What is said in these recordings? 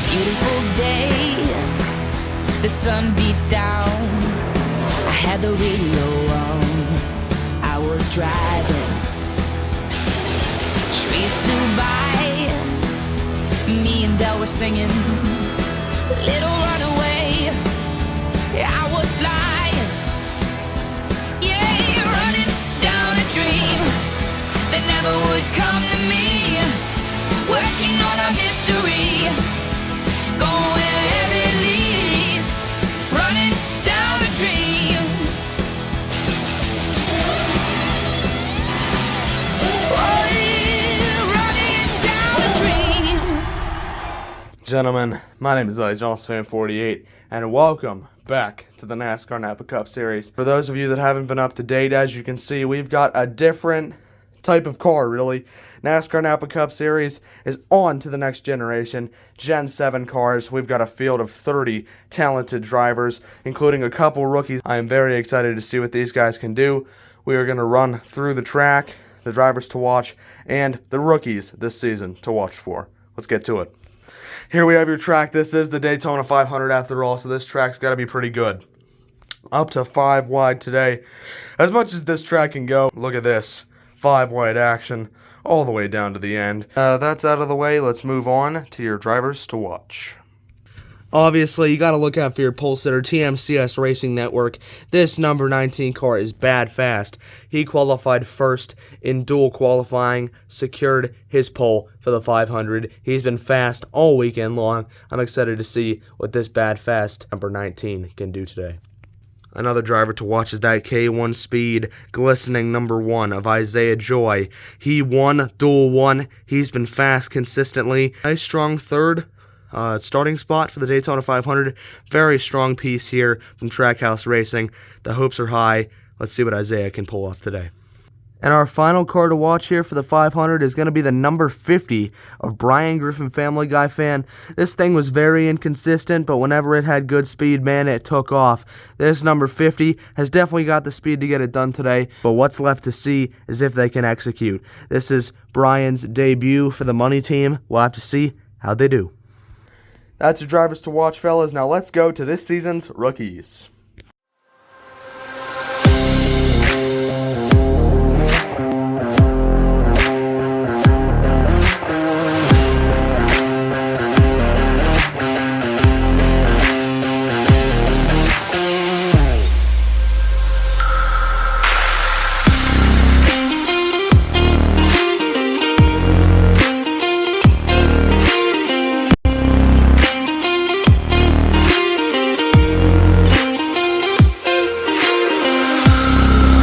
beautiful day, the sun beat down. I had the radio on, I was driving. Trees flew by, me and Del were singing Little Runaway. I was flying, yeah, running down a dream that never would come to me. Working on a mystery, going wherever it leads, running down a dream. Oh yeah, running down a dream. Gentlemen, my name is JohnSfan48, and welcome back to the Nascar Napa Cup Series. For those of you that haven't been up to date, as you can see, we've got a different type of car, really. NASCAR Napa Cup Series is on to the next generation, Gen 7 cars. We've got a field of 30 talented drivers, including a couple rookies. I am very excited to see what these guys can do. We are going to run through the track, the drivers to watch, and the rookies this season to watch for. Let's get to it. Here we have your track. This is the Daytona 500 after all, so this track's got to be pretty good. Up to 5 wide today. As much as this track can go, look at this. 5 wide action all the way down to the end. That's out of the way. Let's move on to your drivers to watch. Obviously, you got to look out for your pole sitter, TMCS Racing Network. This number 19 car is bad fast. He qualified first in dual qualifying, secured his pole for the 500. He's been fast all weekend long. I'm excited to see what this bad fast number 19 can do today. Another driver to watch is that K1 Speed glistening number 1 of Isaiah Joy. He won dual 1. He's been fast consistently. Nice strong third starting spot for the Daytona 500. Very strong piece here from Trackhouse Racing. The hopes are high. Let's see what Isaiah can pull off today. And our final car to watch here for the 500 is going to be the number 50 of Brian Griffin, Family Guy fan. This thing was very inconsistent, but whenever it had good speed, man, it took off. This number 50 has definitely got the speed to get it done today, but what's left to see is if they can execute. This is Brian's debut for the money team. We'll have to see how they do. That's your drivers to watch, fellas. Now let's go to this season's rookies.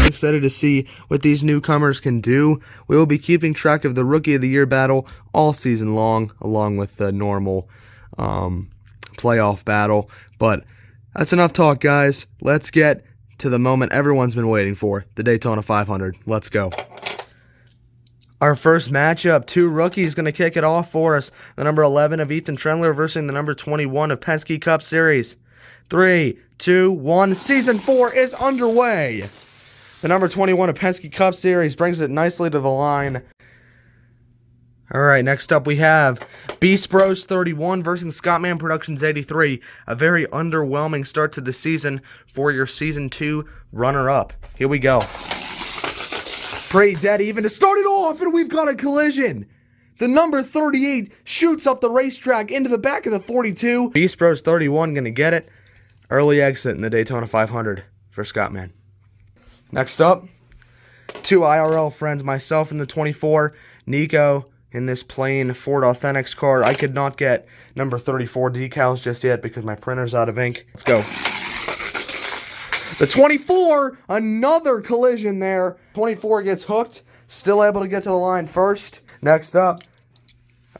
Excited to see what these newcomers can do. We will be keeping track of the Rookie of the Year battle all season long, along with the normal playoff battle. But that's enough talk, guys. Let's get to the moment everyone's been waiting for, the Daytona 500. Let's go. Our first matchup, 2 rookies going to kick it off for us. The number 11 of Ethan Trendler versus the number 21 of Penske Cup Series. 3, 2, 1. Season 4 is underway. The number 21 of Penske Cup Series brings it nicely to the line. All right, next up we have Beast Bros 31 versus Scottman Productions 83. A very underwhelming start to the season for your Season 2 runner-up. Here we go. Pretty dead even to start it off, and we've got a collision. The number 38 shoots up the racetrack into the back of the 42. Beast Bros 31 going to get it. Early exit in the Daytona 500 for Scottman. Next up, 2 IRL friends, myself in the 24, Nico in this plain Ford Authentics car. I could not get number 34 decals just yet because my printer's out of ink. Let's go. The 24, another collision there. 24 gets hooked, still able to get to the line first. Next up,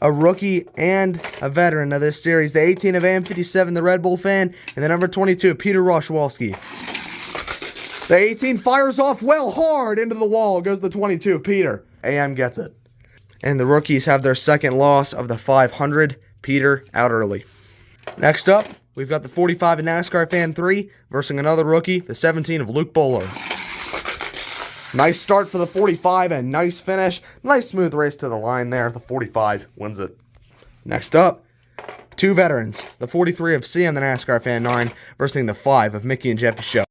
a rookie and a veteran of this series, the 18 of AM57, the Red Bull fan, and the number 22 of Peter Roszwalski. The 18 fires off well hard into the wall. Goes the 22. Peter. AM gets it. And the rookies have their second loss of the 500. Peter out early. Next up, we've got the 45 of NASCAR Fan 3 versus another rookie, the 17 of Luke Bowler. Nice start for the 45 and nice finish. Nice smooth race to the line there. The 45 wins it. Next up, Two veterans, the 43 of CM the NASCAR Fan 9 versus the 5 of Mickey and Jeffy Show.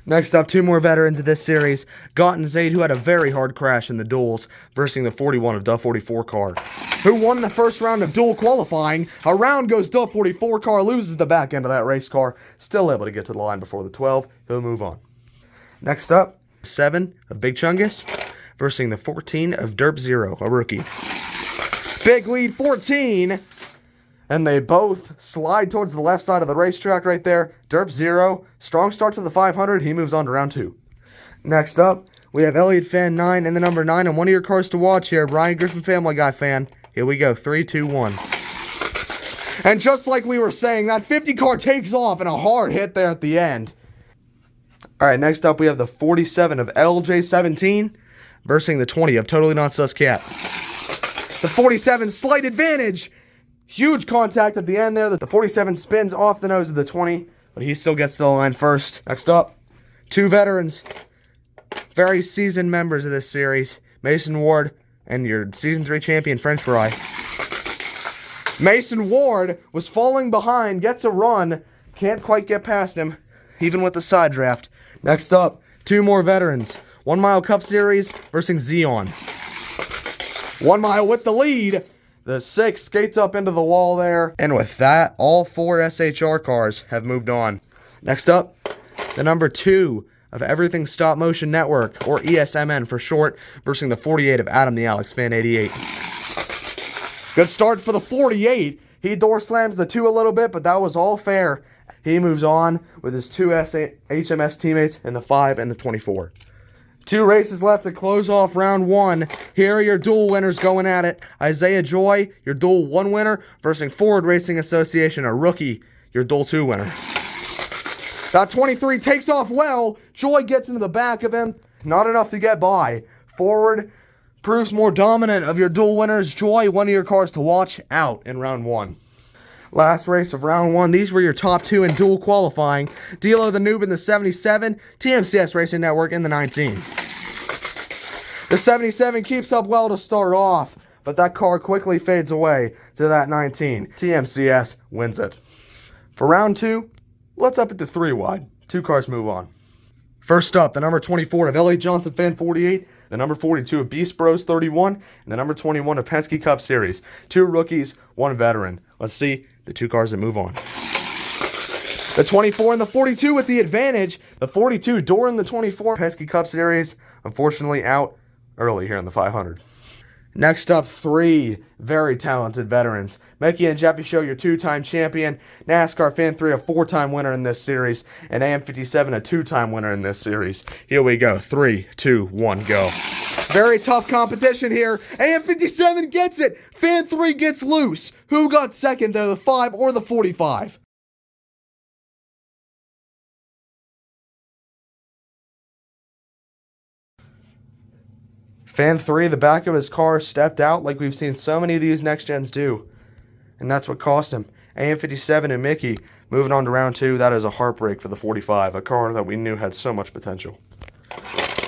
Next up, two more veterans of this series, Gott and Zaid, who had a very hard crash in the duels, versus the 41 of Duff 44 car, who won the first round of duel qualifying. Around goes Duff 44 car, loses the back end of that race car, still able to get to the line before the 12. He'll move on. Next up, 7 of Big Chungus versus the 14 of Derp Zero, a rookie. Big lead, 14. And they both slide towards the left side of the racetrack right there. Derp Zero, strong start to the 500. He moves on to round 2. Next up, we have Elliott Fan 9 and the number 9 on one of your cars to watch here. Brian Griffin Family Guy fan. Here we go. 3, 2, 1. And just like we were saying, that 50 car takes off and a hard hit there at the end. All right, next up we have the 47 of LJ17 versus the 20 of Totally Not Sus Cat. The 47 slight advantage. Huge contact at the end there. The 47 spins off the nose of the 20, but he still gets to the line first. Next up, two veterans, very seasoned members of this series, Mason Ward and your Season 3 champion, French Fry. Mason Ward was falling behind, gets a run, can't quite get past him, even with the side draft. Next up, two more veterans, 1 Mile Cup Series versus Xeon. 1 mile with the lead. The 6 skates up into the wall there. And with that, all 4 SHR cars have moved on. Next up, the number 2 of Everything Stop Motion Network, or ESMN for short, versus the 48 of Adam the Alex Fan 88. Good start for the 48. He door slams the 2 a little bit, but that was all fair. He moves on with his 2 HMS teammates in the 5 and the 24. 2 races left to close off round 1. Here are your dual winners going at it. Isaiah Joy, your dual 1 winner, versus Ford Racing Association, a rookie, your dual 2 winner. That 23 takes off well. Joy gets into the back of him. Not enough to get by. Forward proves more dominant of your dual winners. Joy, one of your cars to watch, out in round 1. Last race of round 1. These were your top 2 in dual qualifying. D'Lo the Noob in the 77, TMCS Racing Network in the 19. The 77 keeps up well to start off, but that car quickly fades away to that 19. TMCS wins it. For round 2, let's up it to 3 wide. 2 cars move on. First up, the number 24 of L.A. Johnson Fan 48, the number 42 of Beast Bros 31, and the number 21 of Penske Cup Series. 2 rookies, 1 veteran. Let's see the 2 cars that move on. The 24 and the 42 with the advantage. The 42 door in the 24 Penske Cup Series, unfortunately out early here in the 500. Next up, 3 very talented veterans. Mickey and Jeffy Show, your 2-time champion. NASCAR Fan 3, a 4-time winner in this series. And AM57, a 2-time winner in this series. Here we go. 3, 2, 1, go. Very tough competition here. AM57 gets it. Fan 3 gets loose. Who got second there, the 5 or the 45? Fan 3, the back of his car stepped out like we've seen so many of these next gens do. And that's what cost him. AM57 and Mickey moving on to round 2. That is a heartbreak for the 45, a car that we knew had so much potential.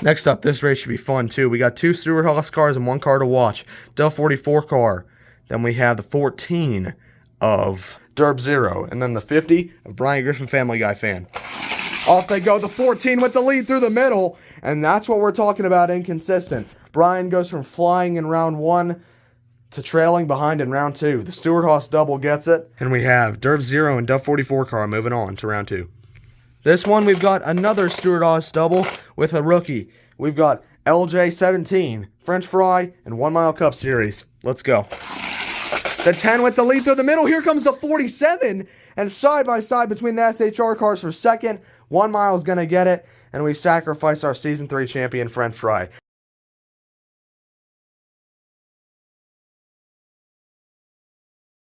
Next up, this race should be fun too. We got 2 Stewart Haas cars and 1 car to watch. Duff 44 car. Then we have the 14 of Derp Zero. And then the 50 of Brian Griffin Family Guy fan. Off they go, the 14 with the lead through the middle. And that's what we're talking about, inconsistent. Brian goes from flying in round 1 to trailing behind in round 2. The Stewart Haas double gets it. And we have Derp Zero and Duff 44 car moving on to round 2. This one, we've got another Stewart Haas double with a rookie. We've got LJ17, French Fry, and 1 Mile Cup Series. Let's go. The 10 with the lead through the middle. Here comes the 47. And side by side between the SHR cars for second. 1 Mile is going to get it. And we sacrifice our Season 3 champion, French Fry.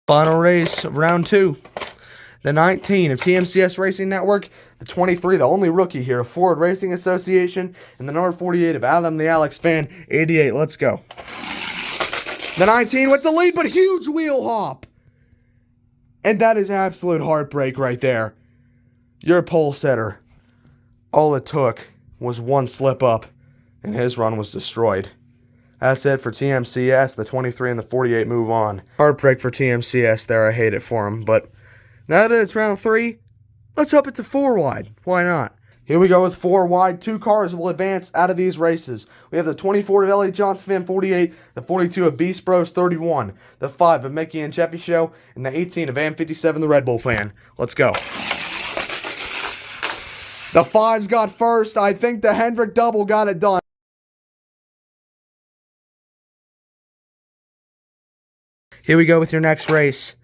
Final race of round 2. The 19 of TMCS Racing Network. The 23, the only rookie here, of Ford Racing Association. And the number 48 of Adam the Alex Fan 88. Let's go. The 19 with the lead, but huge wheel hop. And that is absolute heartbreak right there. Your pole setter. All it took was one slip up, and his run was destroyed. That's it for TMCS. The 23 and the 48 move on. Heartbreak for TMCS there. I hate it for him. But now that it's round 3, let's hope it's a 4 wide. Why not? Here we go with 4 wide. 2 cars will advance out of these races. We have the 24 of Elliot Johnson Fan 48, the 42 of Beast Bros 31, the 5 of Mickey and Jeffy Show, and the 18 of Am 57, the Red Bull Fan. Let's go. The 5s got first. I think the Hendrick double got it done. Here we go with your next race.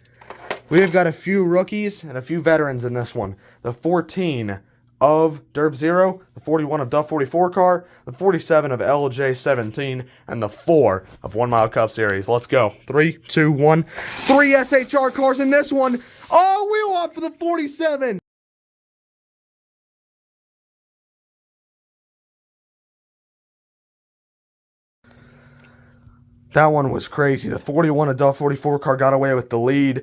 We have got a few rookies and a few veterans in this one. The 14 of Derp Zero, the 41 of Duff 44 car, the 47 of LJ 17, and the 4 of 1 Mile Cup Series. Let's go. 3, 2, 1. 3 SHR cars in this one. Oh, we want for the 47. That one was crazy. The 41 of Duff 44 car got away with the lead.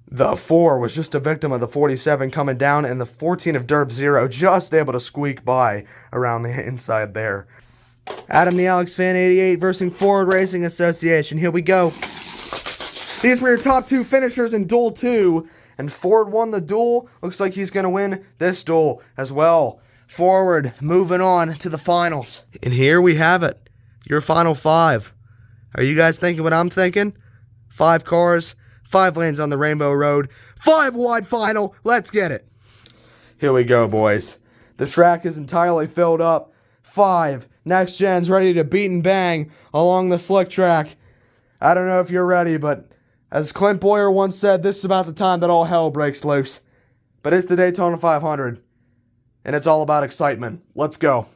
The 4 was just a victim of the 47 coming down, and the 14 of Derp Zero just able to squeak by around the inside there. Adam the Alex Fan 88 versus Ford Racing Association. Here we go. These were your top 2 finishers in Duel 2, and Ford won the duel. Looks like he's going to win this duel as well. Forward, moving on to the finals. And here we have it. Your final 5. Are you guys thinking what I'm thinking? 5 cars, 5 lanes on the Rainbow Road, 5 wide final. Let's get it. Here we go, boys. The track is entirely filled up. 5 next gens ready to beat and bang along the slick track. I don't know if you're ready, but as Clint Boyer once said, this is about the time that all hell breaks loose. But it's the Daytona 500, and it's all about excitement. Let's go.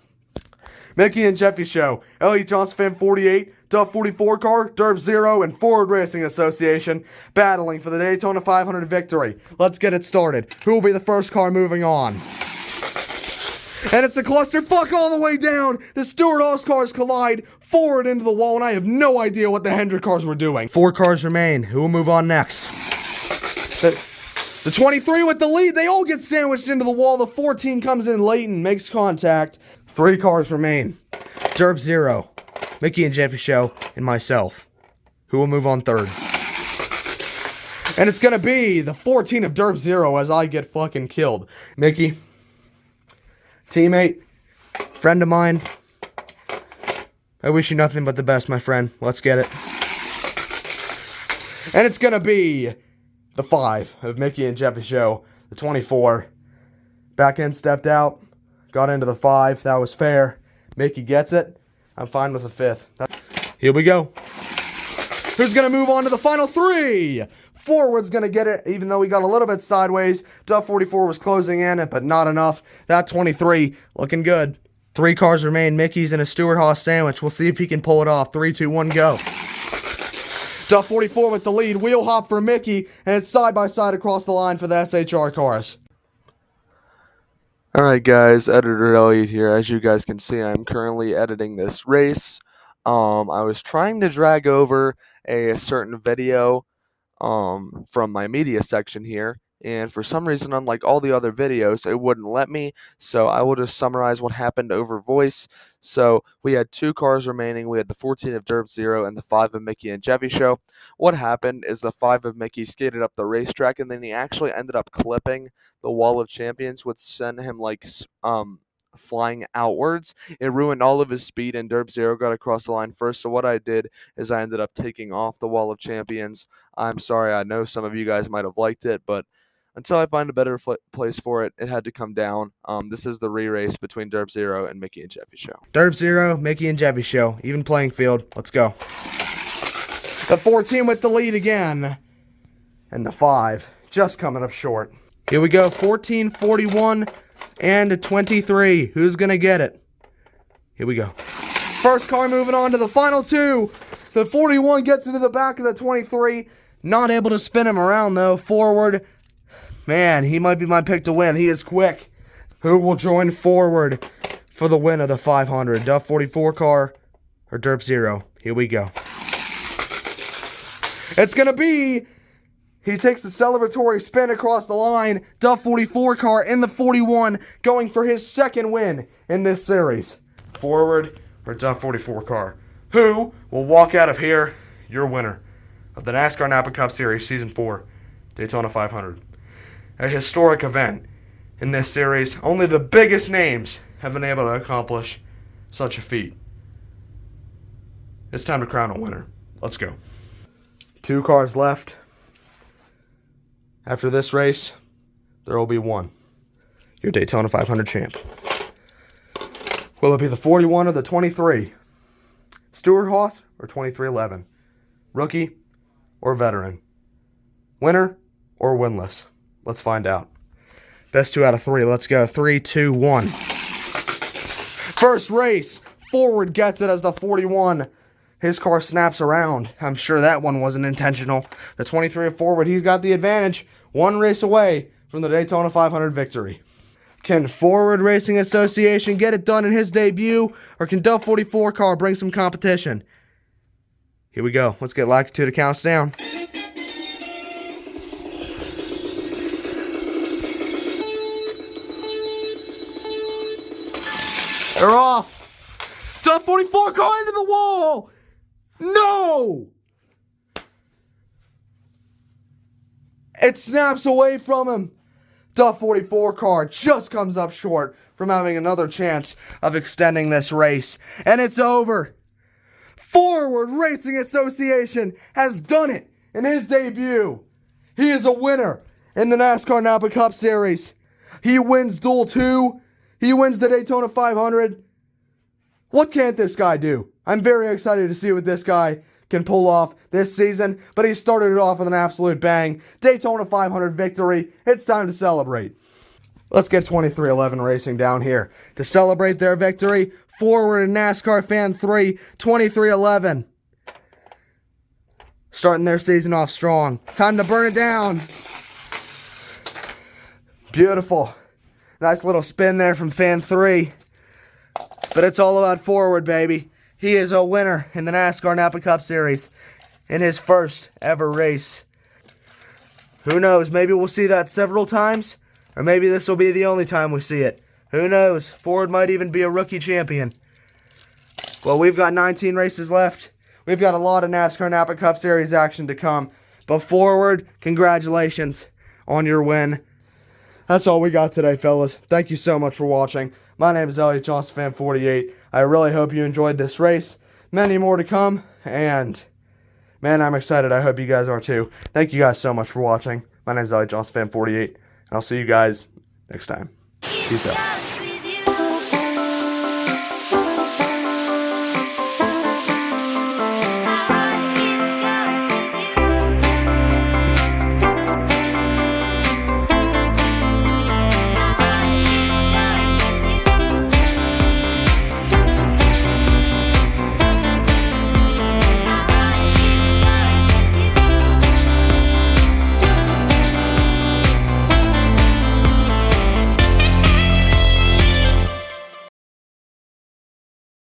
Mickey and Jeffy Show, Elliot Johnson Fan 48, Duff 44 car, Derp Zero, and Ford Racing Association battling for the Daytona 500 victory. Let's get it started. Who will be the first car moving on? And it's a clusterfuck all the way down. The Stewart-Haas cars collide forward into the wall, and I have no idea what the Hendrick cars were doing. 4 cars remain. Who will move on next? The 23 with the lead. They all get sandwiched into the wall. The 14 comes in late and makes contact. 3 cars remain. Derp Zero, Mickey and Jeffy Show, and myself. Who will move on third? And it's going to be the 14 of Derp Zero as I get fucking killed. Mickey, teammate, friend of mine, I wish you nothing but the best, my friend. Let's get it. And it's going to be the 5 of Mickey and Jeffy Show, the 24. Back end stepped out, got into the 5. That was fair. Mickey gets it. I'm fine with the 5th. Here we go. Who's going to move on to the final 3? Forward's going to get it, even though we got a little bit sideways. Duff 44 was closing in, but not enough. That 23 looking good. 3 cars remain. Mickey's in a Stewart-Haas sandwich. We'll see if he can pull it off. 3, 2, 1, go. Duff 44 with the lead. Wheel hop for Mickey, and it's side by side across the line for the SHR cars. Alright guys, Editor Elliot here. As you guys can see, I'm currently editing this race. I was trying to drag over a certain video from my media section here, and for some reason, unlike all the other videos, it wouldn't let me, so I will just summarize what happened over voice. So, we had 2 cars remaining. We had the 14 of Derp Zero and the 5 of Mickey and Jeffy Show. What happened is the 5 of Mickey skated up the racetrack, and then he actually ended up clipping the Wall of Champions, which sent him, like, flying outwards. It ruined all of his speed, and Derp Zero got across the line first. So what I did is I ended up taking off the Wall of Champions. I'm sorry, I know some of you guys might have liked it, but until I find a better place for it, it had to come down. This is the re-race between Derp Zero and Mickey and Jeffy Show. Derp Zero, Mickey and Jeffy Show. Even playing field. Let's go. The 14 with the lead again. And the 5 just coming up short. Here we go. 14, 41, and a 23. Who's going to get it? Here we go. First car moving on to the final 2. The 41 gets into the back of the 23. Not able to spin him around, though. Forward. Man, he might be my pick to win. He is quick. Who will join Forward for the win of the 500? Duff 44 car or Derp Zero? Here we go. It's going to be He takes the celebratory spin across the line. Duff 44 car in the 41, going for his second win in this series. Forward or Duff 44 car? Who will walk out of here your winner of the NASCAR Napa Cup Series Season 4, Daytona 500? A historic event in this series. Only the biggest names have been able to accomplish such a feat. It's time to crown a winner. Let's go. 2 cars left. After this race, there will be one. Your Daytona 500 champ. Will it be the 41 or the 23? Stewart Haas or 2311? Rookie or veteran? Winner or winless? Let's find out. Best 2 out of 3. Let's go. 3, 2, 1. First race. Forward gets it as the 41. His car snaps around. I'm sure that one wasn't intentional. The 23 of Forward, he's got the advantage. 1 race away from the Daytona 500 victory. Can Forward Racing Association get it done in his debut, or can Duff 44 car bring some competition? Here we go. Let's get Latitude to count us down. They're off. Duff 44 car into the wall. No! It snaps away from him. Duff 44 car just comes up short from having another chance of extending this race. And it's over. Forward Racing Association has done it in his debut. He is a winner in the NASCAR Napa Cup Series. He wins Duel 2. He wins the Daytona 500. What can't this guy do? I'm very excited to see what this guy can pull off this season, but he started it off with an absolute bang. Daytona 500 victory. It's time to celebrate. Let's get 2311 Racing down here to celebrate their victory. Forward and NASCAR Fan 3, 2311. Starting their season off strong. Time to burn it down. Beautiful. Nice little spin there from Fan 3. But it's all about Forward, baby. He is a winner in the NASCAR Napa Cup Series in his first ever race. Who knows? Maybe we'll see that several times, or maybe this will be the only time we see it. Who knows? Forward might even be a rookie champion. Well, we've got 19 races left. We've got a lot of NASCAR Napa Cup Series action to come. But Forward, congratulations on your win. That's all we got today, fellas. Thank you so much for watching. My name is Elliot Johnson, Fan 48. I really hope you enjoyed this race. Many more to come, and man, I'm excited. I hope you guys are too. Thank you guys so much for watching. My name is Elliot Johnson, Fan 48, and I'll see you guys next time. Peace out.